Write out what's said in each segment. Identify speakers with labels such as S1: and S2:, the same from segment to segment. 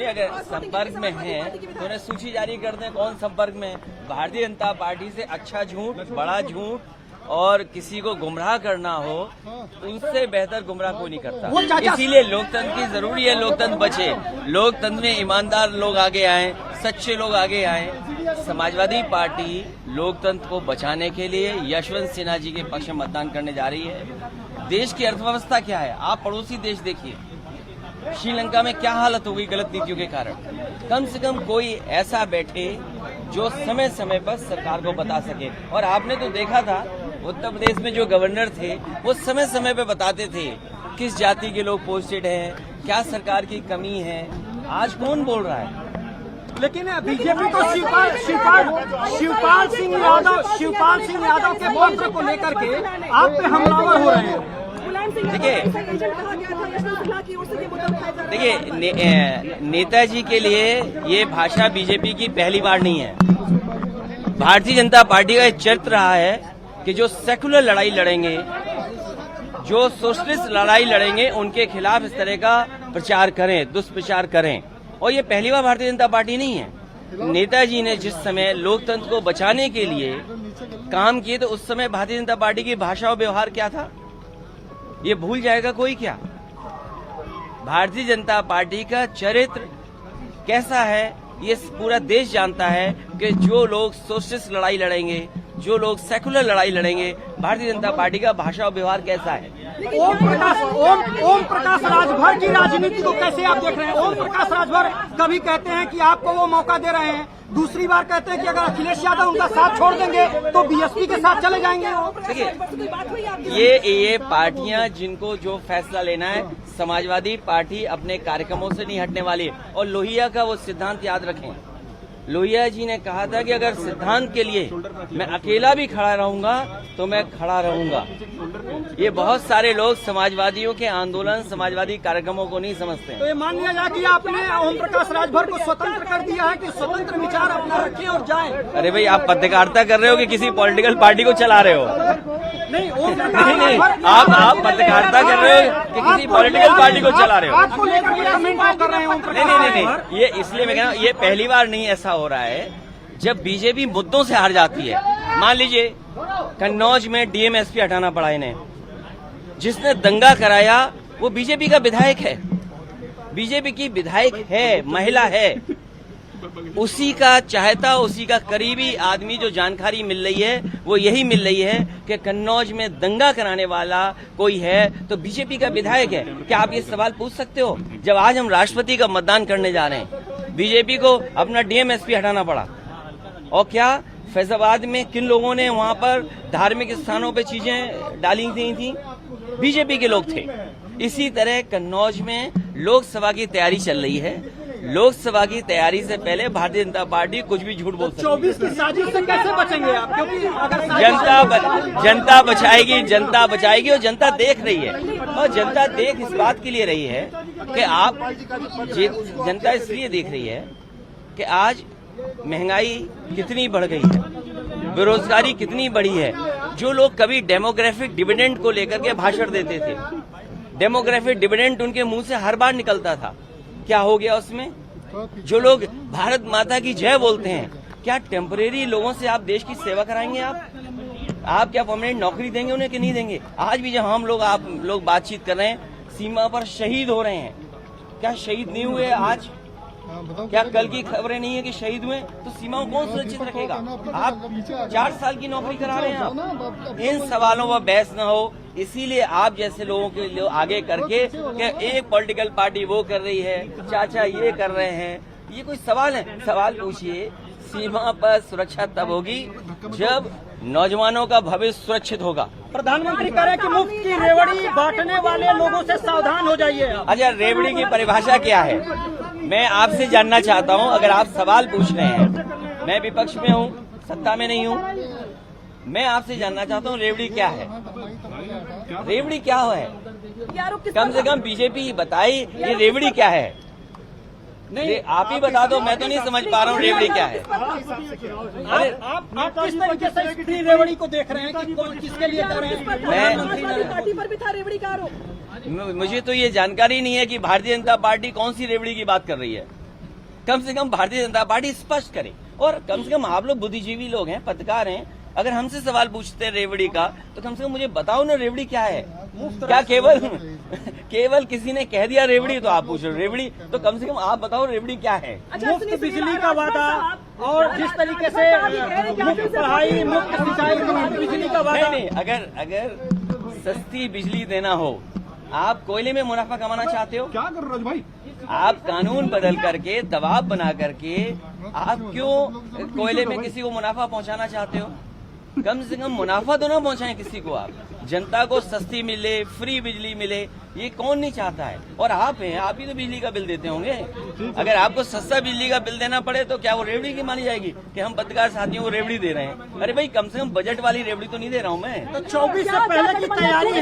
S1: नहीं, अगर संपर्क में हैं तो उन्हें सूची जारी कर दें कौन संपर्क में है। भारतीय जनता पार्टी से अच्छा झूठ, बड़ा झूठ और किसी को गुमराह करना हो, उससे बेहतर गुमराह कोई नहीं करता। इसीलिए लोकतंत्र की जरूरी है, लोकतंत्र बचे, लोकतंत्र में ईमानदार लोग आगे आए, सच्चे लोग आगे आए। समाजवादी पार्टी लोकतंत्र को बचाने के लिए यशवंत सिन्हा जी के पक्ष में मतदान करने जा रही है। देश की अर्थव्यवस्था क्या है, आप पड़ोसी देश देखिए, श्रीलंका में क्या हालत हो गई गलत नीतियों के कारण। कम से कम कोई ऐसा बैठे जो समय समय पर सरकार को बता सके। और आपने तो देखा था उत्तर प्रदेश में जो गवर्नर थे वो समय समय पे बताते थे किस जाति के लोग पोस्टेड हैं, क्या सरकार की कमी है। आज कौन बोल रहा है?
S2: लेकिन बीजेपी को शिवपाल सिंह यादव के पत्र को लेकर के आप पे हमलावर हो रहे हैं।
S1: देखिए, नेताजी के लिए ये भाषा बीजेपी की पहली बार नहीं है। भारतीय जनता पार्टी का चरित्र रहा है कि जो सेकुलर लड़ाई लड़ेंगे, जो सोशलिस्ट लड़ाई लड़ेंगे, उनके खिलाफ इस तरह का प्रचार करें, दुष्प्रचार करें। और ये पहली बार भारतीय जनता पार्टी नहीं है। नेताजी ने जिस समय लोकतंत्र को बचाने के लिए काम किए तो उस समय भारतीय जनता पार्टी की भाषा और व्यवहार क्या था, ये भूल जाएगा कोई क्या? भारतीय जनता पार्टी का चरित्र कैसा है ये पूरा देश जानता है कि जो लोग सोशलिस्ट लड़ाई लड़ेंगे, जो लोग सेकुलर लड़ाई लड़ेंगे, भारतीय जनता पार्टी का भाषा और व्यवहार कैसा है।
S2: ओम प्रकाश राजभर की राजनीति को कैसे आप देख रहे हैं? ओम प्रकाश राजभर कभी कहते हैं कि आपको वो मौका दे रहे हैं, दूसरी बार कहते हैं कि अगर अखिलेश यादव उनका साथ छोड़ देंगे तो बीएसपी के साथ चले जाएंगे।
S1: देखिए, ये पार्टियां जिनको जो फैसला लेना है, समाजवादी पार्टी अपने कार्यक्रमों से नहीं हटने वाली है। और लोहिया का वो सिद्धांत याद रखें, लोहिया जी ने कहा था कि अगर सिद्धांत के लिए मैं अकेला भी खड़ा रहूंगा तो मैं खड़ा रहूंगा। ये बहुत सारे लोग समाजवादियों के आंदोलन, समाजवादी कार्यक्रमों को नहीं समझते।
S2: तो ये मान लिया जाए कि आपने ओम प्रकाश राजभर को स्वतंत्र कर दिया है कि स्वतंत्र विचार अपना रखें और जाएं।
S1: अरे भाई, आप पत्रकारिता कर रहे हो कि किसी पॉलिटिकल पार्टी को चला रहे हो?
S2: नहीं,
S1: आप पत्रकारिता कर रहे हो कि किसी पॉलिटिकल पार्टी को चला रहे हो?
S2: आपको लेकर के कमेंट कर रहे हैं।
S1: नहीं, ये इसलिए मैं कह रहा हूँ, ये पहली बार नहीं ऐसा हो रहा है जब बीजेपी मुद्दों से हार जाती है। मान लीजिए कन्नौज में डीएमएसपी हटाना पड़ा इन्हें, जिसने दंगा कराया वो बीजेपी का विधायक है, बीजेपी की विधायक है, महिला है, उसी का चाहता, उसी का करीबी आदमी जो जानकारी मिल रही है वो यही मिल रही है कि कन्नौज में दंगा कराने वाला कोई है तो बीजेपी का विधायक है। क्या आप ये सवाल पूछ सकते हो? जब आज हम राष्ट्रपति का मतदान करने जा रहे हैं, बीजेपी को अपना डीएमएसपी हटाना पड़ा। और क्या फैजाबाद में किन लोगों ने वहां पर धार्मिक स्थानों पे चीजें डाली थी? बीजेपी के लोग थे। इसी तरह कन्नौज में लोकसभा की तैयारी चल रही है। लोकसभा की तैयारी से पहले भारतीय जनता पार्टी कुछ भी झूठ बोल सकती है।
S2: 24 की साजिश से कैसे बचेंगे आप? क्योंकि अगर
S1: जनता बचाएगी और जनता देख रही है। और जनता देख इस बात के लिए रही है कि आप, जनता इसलिए देख रही है कि आज महंगाई कितनी बढ़ गई है, बेरोजगारी कितनी बढ़ी है। जो लोग कभी डेमोग्राफिक डिविडेंड को लेकर के भाषण देते थे, डेमोग्राफिक डिविडेंड उनके मुंह से हर बार निकलता था, क्या हो गया उसमें? जो लोग भारत माता की जय बोलते हैं, क्या टेम्परेरी लोगों से आप देश की सेवा कराएंगे? आप क्या परमानेंट नौकरी देंगे उन्हें कि नहीं देंगे? आज भी जब आप लोग बातचीत कर रहे हैं, सीमा पर शहीद हो रहे हैं, क्या शहीद नहीं हुए आज? क्या कल की खबरें नहीं है कि शहीद हुए? तो सीमाओं कौन सुरक्षित रखेगा? आप 4 साल की नौकरी करा रहे हैं। आप इन सवालों पर बहस न हो, इसीलिए आप जैसे लोगों के लिए आगे करके कि एक पॉलिटिकल पार्टी वो कर रही है, चाचा ये कर रहे हैं, ये कोई सवाल है? सवाल पूछिए। सीमा पर सुरक्षा तब होगी जब नौजवानों का भविष्य सुरक्षित होगा।
S2: प्रधानमंत्री कह रहे हैं कि मुफ्त की रेवड़ी बांटने वाले लोगों से सावधान हो जाइए।
S1: अच्छा, रेवड़ी की परिभाषा क्या है? मैं आपसे जानना चाहता हूं। अगर आप सवाल पूछ रहे हैं, मैं विपक्ष में हूं, सत्ता में नहीं हूं, मैं आपसे जानना चाहता हूं रेवड़ी क्या है? रेवड़ी क्या है? कम से कम बीजेपी बताई ये रेवड़ी क्या है? नहीं, आप ही बता दो, मैं तो नहीं समझ पा रहा हूँ रेवड़ी क्या है।
S2: अरे आप किस तरीके से फ्री रेवड़ी को देख रहे हैं कि कौन किसके लिए कर रहे हैं?
S3: पार्टी पर भी था रेवड़ी का आरोप।
S1: मुझे तो ये जानकारी नहीं है कि भारतीय जनता पार्टी कौन सी रेवड़ी की बात कर रही है। कम से कम भारतीय जनता पार्टी स्पष्ट करे, और कम से कम आप लोग बुद्धिजीवी लोग हैं, पत्रकार हैं, अगर हमसे सवाल पूछते हैं रेवड़ी का तो कम से कम मुझे बताओ ना रेवड़ी क्या है। क्या केवल किसी ने कह दिया रेवड़ी तो आप पूछ रहे हो रेवड़ी, तो कम से कम आप बताओ रेवड़ी क्या है।
S2: मुफ्त बिजली का वादा और जिस तरीके से मुफ्त पढ़ाई, मुफ्त सिंचाई, मुफ्त बिजली का वादा।
S1: नहीं, अगर सस्ती बिजली देना हो, आप कोयले में मुनाफा कमाना चाहते हो,
S3: क्या कर रहे भाई?
S1: आप कानून बदल करके, दबाव बना करके आप क्यों कोयले में किसी को मुनाफा पहुंचाना चाहते हो? कम से कम मुनाफा तो ना पहुंचाएं किसी को। आप जनता को सस्ती मिले, फ्री बिजली मिले, ये कौन नहीं चाहता है? और आप हैं, आप ही तो बिजली का बिल देते होंगे। अगर आपको सस्ता बिजली का बिल देना पड़े तो क्या वो रेवड़ी की मानी जाएगी कि हम पत्रकार साथियों को रेवड़ी दे रहे हैं? अरे भाई, कम से कम बजट वाली रेवड़ी तो नहीं दे रहा हूँ मैं।
S2: तो 24 से पहले की तैयारी है।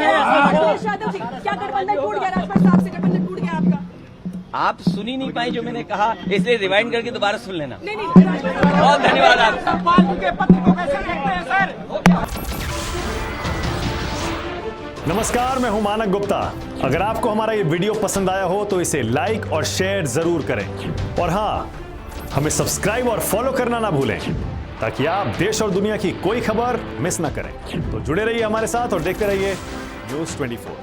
S4: क्या गठबंधन टूट गया? राजभर साहब से गठबंधन टूट गया आपका?
S1: आप सुन ही नहीं पाए जो मैंने कहा, इसलिए रिवाइंड करके दोबारा सुन लेना।
S4: नहीं,
S1: बहुत धन्यवाद आपका।
S2: पार्टी के पत्र को कैसे देखते हैं सर?
S5: नमस्कार, मैं हूं मानक गुप्ता। अगर आपको हमारा ये वीडियो पसंद आया हो तो इसे लाइक और शेयर जरूर करें, और हाँ, हमें सब्सक्राइब और फॉलो करना ना भूलें ताकि आप देश और दुनिया की कोई खबर मिस ना करें। तो जुड़े रहिए हमारे साथ और देखते रहिए News 24।